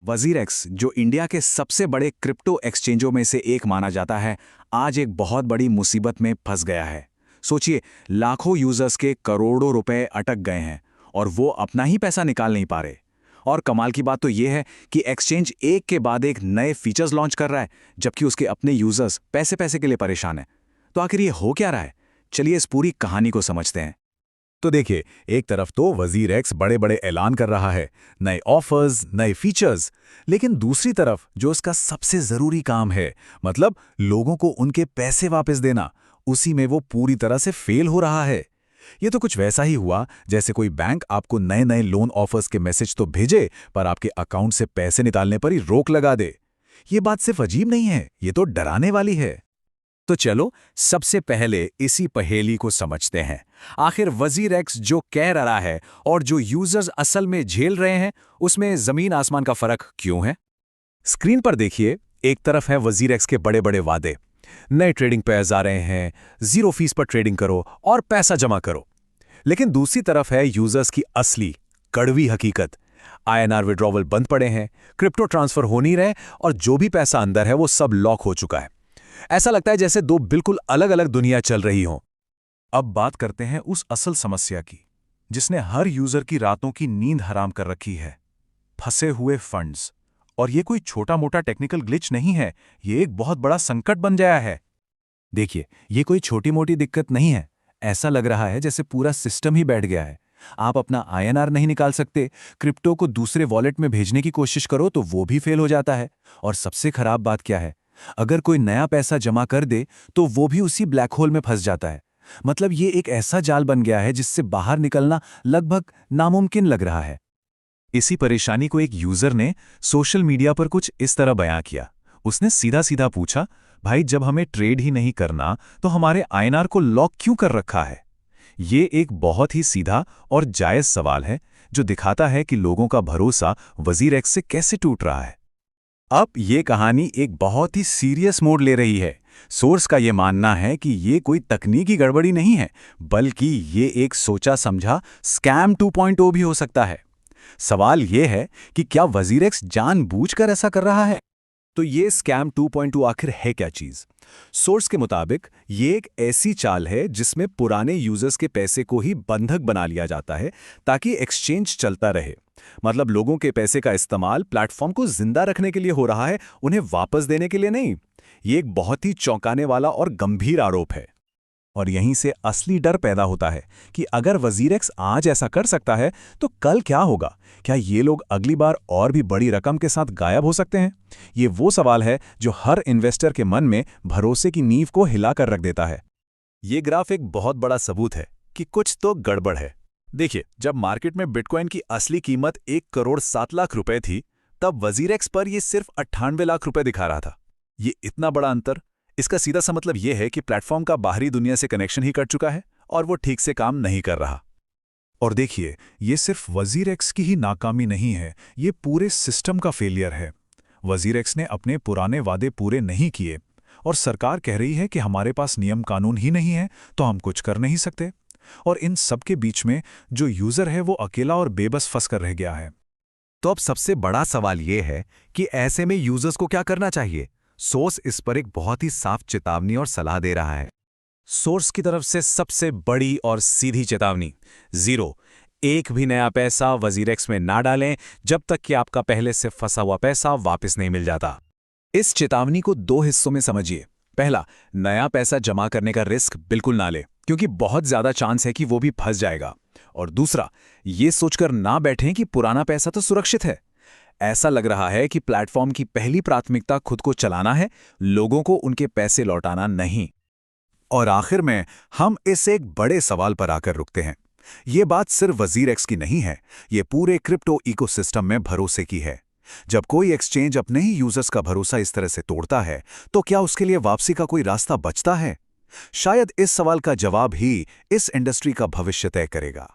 WazirX, जो India के सबसे बड़े क्रिप्टो एक्सचेंजों में से एक माना जाता है, आज एक बहुत बड़ी मुसीबत में फंस गया है। सोचिए, लाखों यूजर्स के करोड़ों रुपए अटक गए हैं और वो अपना ही पैसा निकाल नहीं पा रहे। और कमाल की बात तो ये है कि एक्सचेंज एक के बाद एक नए फीचर्स लॉन्च कर रहा है, जबकि उसके अपने यूजर्स पैसे पैसे के लिए परेशान हैं। तो आखिर ये हो क्या रहा है? चलिए इस पूरी कहानी को समझते हैं। तो देखिए, एक तरफ तो वजीरेक्स बड़े बड़े ऐलान कर रहा है, नए ऑफर्स, नए फीचर्स, लेकिन दूसरी तरफ जो उसका सबसे जरूरी काम है, मतलब लोगों को उनके पैसे वापस देना, उसी में वो पूरी तरह से फेल हो रहा है। ये तो कुछ वैसा ही हुआ जैसे कोई बैंक आपको नए नए लोन ऑफर्स के मैसेज तो भेजे, पर आपके अकाउंट से पैसे निकालने पर ही रोक लगा दे। ये बात सिर्फ अजीब नहीं है, ये तो डराने वाली है। तो चलो सबसे पहले इसी पहेली को समझते हैं। आखिर वजीरेक्स जो कह रहा है और जो यूजर्स असल में झेल रहे हैं, उसमें जमीन आसमान का फर्क क्यों है? स्क्रीन पर देखिए, एक तरफ है वजीरेक्स के बड़े बड़े वादे, नए ट्रेडिंग पेयर्स आ रहे हैं, 0 फीस पर ट्रेडिंग करो और पैसा जमा करो। लेकिन दूसरी तरफ है यूजर्स की असली कड़वी हकीकत। आईएनआर विड्रॉवल बंद पड़े हैं, क्रिप्टो ट्रांसफर हो नहीं रहे और जो भी पैसा अंदर है वो सब लॉक हो चुका है। ऐसा लगता है जैसे दो बिल्कुल अलग अलग दुनिया चल रही हो। अब बात करते हैं उस असल समस्या की, जिसने हर यूजर की रातों की नींद हराम कर रखी है, फंसे हुए फंड्स। और ये कोई छोटा मोटा टेक्निकल ग्लिच नहीं है, ये एक बहुत बड़ा संकट बन गया है। देखिए, ये कोई छोटी मोटी दिक्कत नहीं है। ऐसा लग रहा है जैसे पूरा सिस्टम ही बैठ गया है। आप अपना आईएनआर नहीं निकाल सकते, क्रिप्टो को दूसरे वॉलेट में भेजने की कोशिश करो तो वो भी फेल हो जाता है। और सबसे खराब बात क्या है, अगर कोई नया पैसा जमा कर दे तो वो भी उसी ब्लैक होल में फंस जाता है। मतलब ये एक ऐसा जाल बन गया है जिससे बाहर निकलना लगभग नामुमकिन लग रहा है। इसी परेशानी को एक यूजर ने सोशल मीडिया पर कुछ इस तरह बयां किया। उसने सीधा सीधा पूछा, भाई जब हमें ट्रेड ही नहीं करना तो हमारे आईएनआर को लॉक क्यों कर रखा है? ये एक बहुत ही सीधा और जायज सवाल है जो दिखाता है कि लोगों का भरोसा वजीरेक्स से कैसे टूट रहा है। अब ये कहानी एक बहुत ही सीरियस मोड़ ले रही है। सोर्स का ये मानना है कि ये कोई तकनीकी गड़बड़ी नहीं है, बल्कि ये एक सोचा समझा स्कैम 2.0 भी हो सकता है। सवाल ये है कि क्या वजीरेक्स जानबूझकर ऐसा कर रहा है? तो ये स्कैम 2.2 आखिर है क्या चीज? सोर्स के मुताबिक ये एक ऐसी चाल है जिसमें पुराने यूजर्स के पैसे को ही बंधक बना लिया जाता है ताकि एक्सचेंज चलता रहे। मतलब लोगों के पैसे का इस्तेमाल प्लेटफॉर्म को जिंदा रखने के लिए हो रहा है, उन्हें वापस देने के लिए नहीं। ये एक बहुत ही चौंकाने वाला और गंभीर आरोप है। और यहीं से असली डर पैदा होता है कि अगर वजीरेक्स आज ऐसा कर सकता है तो कल क्या होगा? क्या ये लोग अगली बार और भी बड़ी रकम के साथ गायब हो सकते हैं? ये वो सवाल है जो हर इन्वेस्टर के मन में भरोसे की नींव को हिलाकर रख देता है। ये ग्राफ एक बहुत बड़ा सबूत है कि कुछ तो गड़बड़ है। देखिए, जब मार्केट में बिटकॉइन की असली कीमत 1,07,00,000 रुपए थी, तब वजीरेक्स पर यह सिर्फ 98 लाख रुपए दिखा रहा था। ये इतना बड़ा अंतर, इसका सीधा सा मतलब यह है कि प्लेटफॉर्म का बाहरी दुनिया से कनेक्शन ही कट चुका है और वो ठीक से काम नहीं कर रहा। और देखिए, ये सिर्फ वजीरेक्स की ही नाकामी नहीं है, ये पूरे सिस्टम का फेलियर है। वजीरेक्स ने अपने पुराने वादे पूरे नहीं किए और सरकार कह रही है कि हमारे पास नियम कानून ही नहीं है तो हम कुछ कर नहीं सकते। और इन सब के बीच में जो यूजर है वो अकेला और बेबस फंस कर रह गया है। तो अब सबसे बड़ा सवाल ये है कि ऐसे में यूजर्स को क्या करना चाहिए? सोर्स इस पर एक बहुत ही साफ चेतावनी और सलाह दे रहा है। सोर्स की तरफ से सबसे बड़ी और सीधी चेतावनी, 0, एक भी नया पैसा वजीरेक्स में ना डालें जब तक कि आपका पहले से फंसा हुआ पैसा वापस नहीं मिल जाता। इस चेतावनी को 2 हिस्सों में समझिए। पहला, नया पैसा जमा करने का रिस्क बिल्कुल ना ले, क्योंकि बहुत ज्यादा चांस है कि वो भी फंस जाएगा। और दूसरा, ये सोचकर ना बैठें कि पुराना पैसा तो सुरक्षित है। ऐसा लग रहा है कि प्लेटफॉर्म की पहली प्राथमिकता खुद को चलाना है, लोगों को उनके पैसे लौटाना नहीं। और आखिर में हम इस एक बड़े सवाल पर आकर रुकते हैं। ये बात सिर्फ वजीरेक्स की नहीं है, ये पूरे क्रिप्टो इकोसिस्टम में भरोसे की है। जब कोई एक्सचेंज अपने ही यूजर्स का भरोसा इस तरह से तोड़ता है तो क्या उसके लिए वापसी का कोई रास्ता बचता है? शायद इस सवाल का जवाब ही इस इंडस्ट्री का भविष्य तय करेगा।